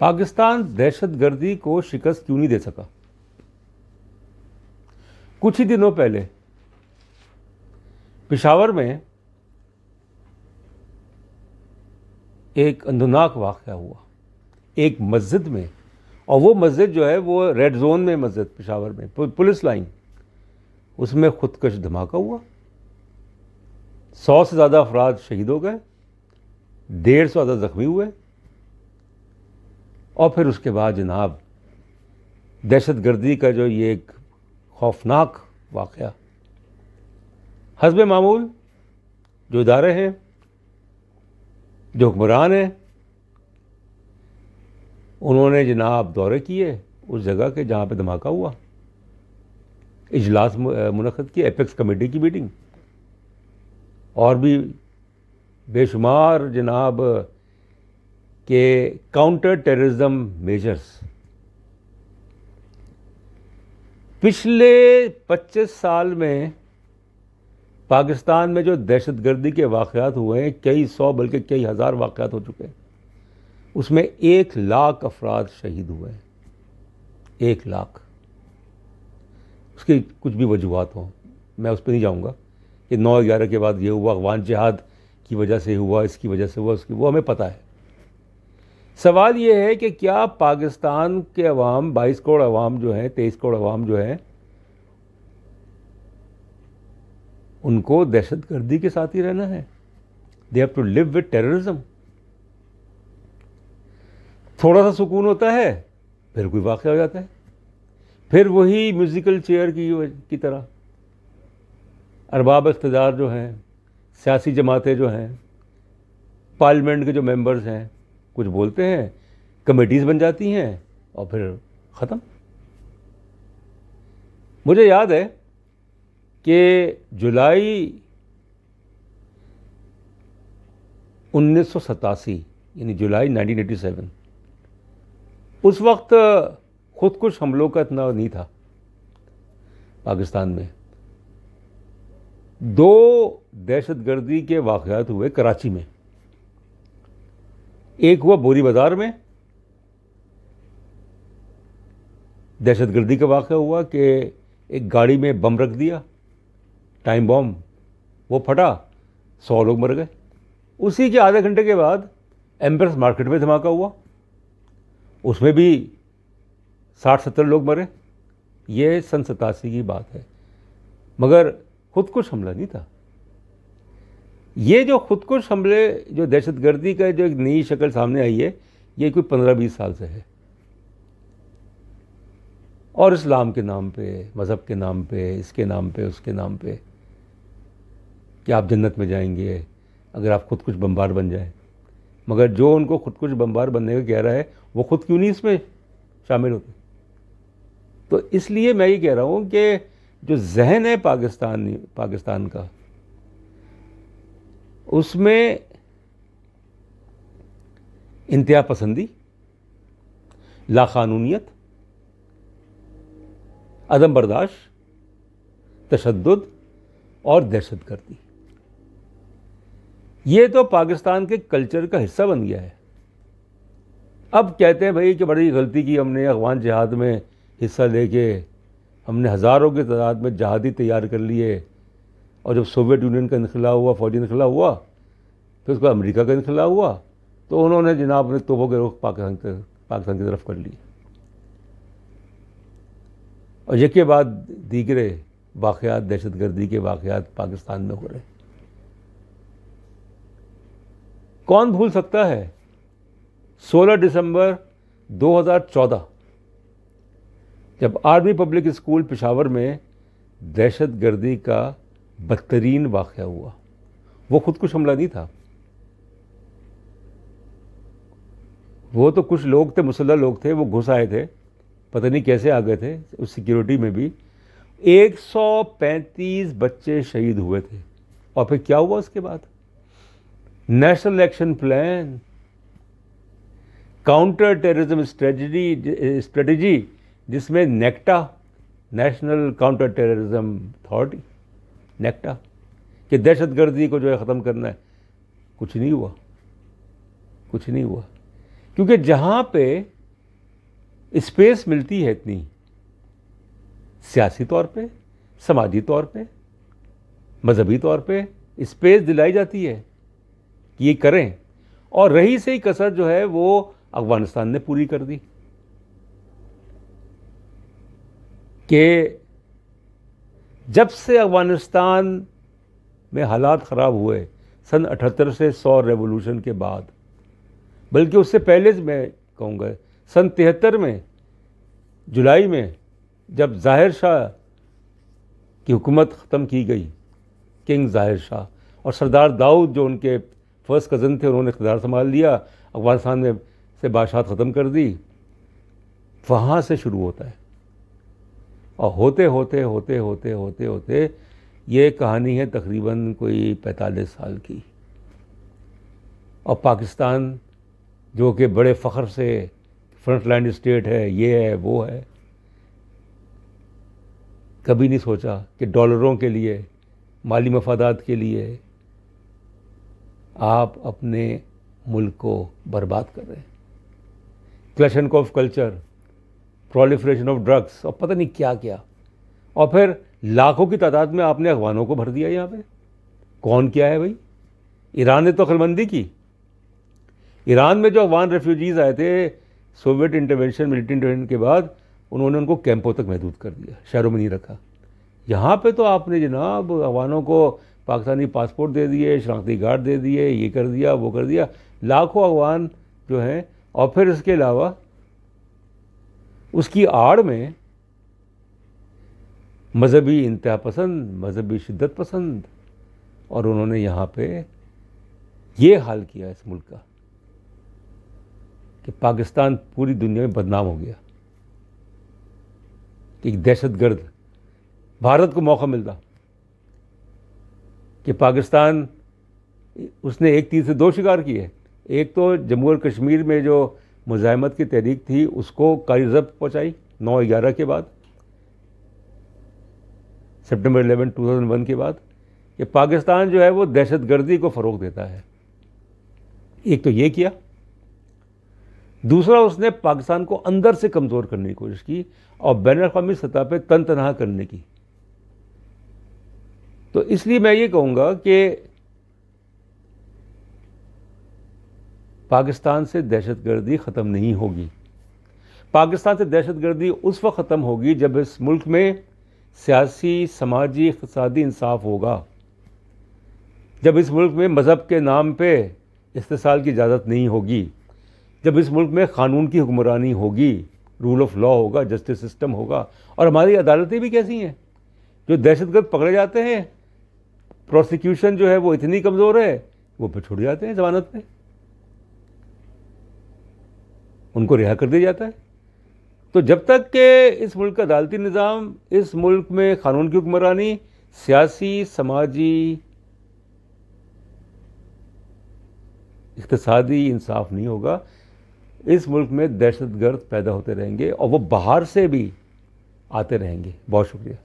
पाकिस्तान दहशतगर्दी को शिकस्त क्यों नहीं दे सका? कुछ ही दिनों पहले पेशावर में एक अंदरनाक वाक़या हुआ एक मस्जिद में, और वो मस्जिद जो है वो रेड जोन में मस्जिद पेशावर में, पुलिस लाइन, उसमें खुदकश धमाका हुआ। 100 से ज़्यादा अफराद शहीद हो गए, 150 से ज़्यादा ज़ख्मी हुए। और फिर उसके बाद जनाब दहशतगर्दी का जो ये एक खौफनाक वाक़या, हस्बे मामूल जो इदारे हैं, जो हुक्मरान हैं, उन्होंने जनाब दौरे किए उस जगह के जहाँ पे धमाका हुआ, इजलास मुनक़्क़द की, एपेक्स कमेटी की मीटिंग, और भी बेशुमार जनाब के काउंटर टेररिज्म मेजर्स। पिछले 25 साल में पाकिस्तान में जो दहशतगर्दी के वाक़यात हुए हैं, कई सौ बल्कि कई हज़ार वाक़यात हो चुके हैं, उसमें 1 लाख अफराद शहीद हुए हैं। 1 लाख। उसकी कुछ भी वजूहात हों, मैं उस पर नहीं जाऊँगा कि 9/11 के बाद ये हुआ, अफ़गान जिहाद की वजह से हुआ, इसकी वजह से हुआ, उसकी, वो हमें पता है। सवाल ये है कि क्या पाकिस्तान के अवाम, 22 करोड़ अवाम जो हैं, 23 करोड़ अवाम जो हैं, उनको दहशतगर्दी के साथ ही रहना है? They have to live with terrorism. थोड़ा सा सुकून होता है, फिर कोई वाक़या हो जाता है, फिर वही म्यूज़िकल चेयर की तरह अरबाब इक़्तिदार जो हैं, सियासी जमातें जो हैं, पार्लियामेंट के जो मेंबर्स हैं, कुछ बोलते हैं, कमेटीज़ बन जाती हैं और फिर ख़त्म। मुझे याद है कि जुलाई 1987 यानी जुलाई 1987, उस वक्त खुदकुश हमलों का इतना नहीं था पाकिस्तान में। 2 दहशतगर्दी के वाक़यात हुए कराची में। एक हुआ बोरी बाज़ार में, दहशतगर्दी का वाक़या हुआ कि एक गाड़ी में बम रख दिया, टाइम बम, वो फटा, 100 लोग मर गए। उसी के आधे घंटे के बाद एम्प्रेस मार्केट में धमाका हुआ, उसमें भी 60-70 लोग मरे। ये सन 87 की बात है, मगर खुदकुश हमला नहीं था। ये जो खुदकुश हमले, जो दहशतगर्दी का जो एक नई शक्ल सामने आई है, ये कोई 15-20 साल से है। और इस्लाम के नाम पे, मज़हब के नाम पे, इसके नाम पे, उसके नाम पे, कि आप जन्नत में जाएंगे अगर आप खुदकुश बमबार बन जाए। मगर जो उनको खुदकुश बमबार बनने का कह रहा है, वो खुद क्यों नहीं इसमें शामिल होते? तो इसलिए मैं ये कह रहा हूँ कि जो जहन है पाकिस्तान का, उसमें इंतहा पसंदी, लाक़ानूनियत, अदम बर्दाश्त, तशद्दुद और दहशतगर्दी, ये तो पाकिस्तान के कल्चर का हिस्सा बन गया है। अब कहते हैं भाई कि बड़ी गलती की हमने, अफ़गान जिहाद में हिस्सा लेके हमने हज़ारों की तादाद में जहादी तैयार कर लिए, और जब सोवियत यूनियन का इनखला हुआ, फ़ौजी इनखला हुआ, फिर उसके बाद अमेरिका का इनखला हुआ, तो उन्होंने जनाब अपने तोपों के रुख पाकिस्तान की तरफ कर लिए, और यके बाद दीगरे वाक़यात, दहशतगर्दी के वाक़यात पाकिस्तान में हो रहे। कौन भूल सकता है 16 दिसंबर 2014 जब आर्मी पब्लिक स्कूल पेशावर में दहशतगर्दी का बदतरीन वाक़या हुआ। वो खुदकुश हमला नहीं था, वो तो कुछ लोग थे, मुसल्लह लोग थे, वो घुस आए थे, पता नहीं कैसे आ गए थे उस सिक्योरिटी में भी। 135 बच्चे शहीद हुए थे। और फिर क्या हुआ उसके बाद? National action plan, counter terrorism strategy, जिसमें NACTA, national counter terrorism authority, NACTA, कि दहशतगर्दी को जो है ख़त्म करना है। कुछ नहीं हुआ, कुछ नहीं हुआ। क्योंकि जहाँ पे स्पेस मिलती है इतनी, सियासी तौर पे, समाजी तौर पे, मजहबी तौर पे स्पेस दिलाई जाती है कि ये करें, और रही से ही कसर जो है वो अफगानिस्तान ने पूरी कर दी कि जब से अफगानिस्तान में हालात ख़राब हुए सन 78 से 100 रेवोल्यूशन के बाद, बल्कि उससे पहले मैं कहूँगा सन 73 में जुलाई में जब ज़ाहिर शाह की हुकूमत ख़त्म की गई, किंग ज़ाहिर शाह, और सरदार दाऊद जो उनके फर्स्ट कज़न थे उन्होंने इक़्तिदार संभाल लिया, अफगानिस्तान में से बादशाहत ख़त्म कर दी, वहाँ से शुरू होता है। और होते होते होते होते होते होते ये कहानी है तकरीबन कोई 45 साल की। और पाकिस्तान जो कि बड़े फ़ख्र से फ्रंटलाइन स्टेट है, ये है वो है, कभी नहीं सोचा कि डॉलरों के लिए, माली मफादात के लिए आप अपने मुल्क को बर्बाद कर रहे हैं। क्लैशनकोफ कल्चर, प्रोलिफरेशन ऑफ ड्रग्स और पता नहीं क्या क्या, और फिर लाखों की तादाद में आपने अफगानों को भर दिया यहाँ पे। कौन क्या है भाई? ईरान ने तो अक्लमंदी की। ईरान में जो अफगान रेफ्यूजीज़ आए थे सोवियत इंटरवेंशन, मिलिट्री इंटरवेंशन के बाद, उन्होंने उनको कैंपों तक महदूद कर दिया, शहरों में नहीं रखा। यहाँ पे तो आपने जनाब अफगानों को पाकिस्तानी पासपोर्ट दे दिए, शनाख्ती कार्ड दे दिए, ये कर दिया वो कर दिया, लाखों अफगान जो हैं। और फिर इसके अलावा उसकी आड़ में मजहबी इंतहा पसंद, मजहबी शिद्दत पसंद, और उन्होंने यहाँ पे ये हाल किया इस मुल्क का कि पाकिस्तान पूरी दुनिया में बदनाम हो गया। एक दहशतगर्द, भारत को मौका मिलता कि पाकिस्तान, उसने एक तीर से दो शिकार किए। एक तो जम्मू और कश्मीर में जो मुज़ाहमत की तहरीक थी उसको कारी ज़ब्त पहुँचाई 9/11 के बाद, सितंबर 11, 2001 के बाद, कि पाकिस्तान जो है वो दहशतगर्दी को फ़रोग़ देता है। एक तो ये किया। दूसरा, उसने पाकिस्तान को अंदर से कमज़ोर करने की कोशिश की और बैनुल-अक़वामी सतह पे तन तनहा करने की। तो इसलिए मैं ये कहूँगा कि पाकिस्तान से दहशतगर्दी ख़त्म नहीं होगी। पाकिस्तान से दहशतगर्दी उस वक्त ख़त्म होगी जब इस मुल्क में सियासी, समाजी, इक़्तिसादी इंसाफ होगा, जब इस मुल्क में मज़हब के नाम पे इस्तेसाल की इजाज़त नहीं होगी, जब इस मुल्क में क़ानून की हुक्मरानी होगी, रूल ऑफ लॉ होगा, जस्टिस सिस्टम होगा। और हमारी अदालतें भी कैसी हैं, जो दहशतगर्द पकड़े जाते हैं, प्रोसिक्यूशन जो है वो इतनी कमज़ोर है, वो फिर छुड़ जाते हैं ज़मानत पे, उनको रिहा कर दिया जाता है। तो जब तक कि इस मुल्क का अदालती निज़ाम, इस मुल्क में क़ानून की हुक्मरानी, सियासी, समाजी, इक़्तिसादी इंसाफ नहीं होगा, इस मुल्क में दहशतगर्द पैदा होते रहेंगे और वो बाहर से भी आते रहेंगे। बहुत शुक्रिया।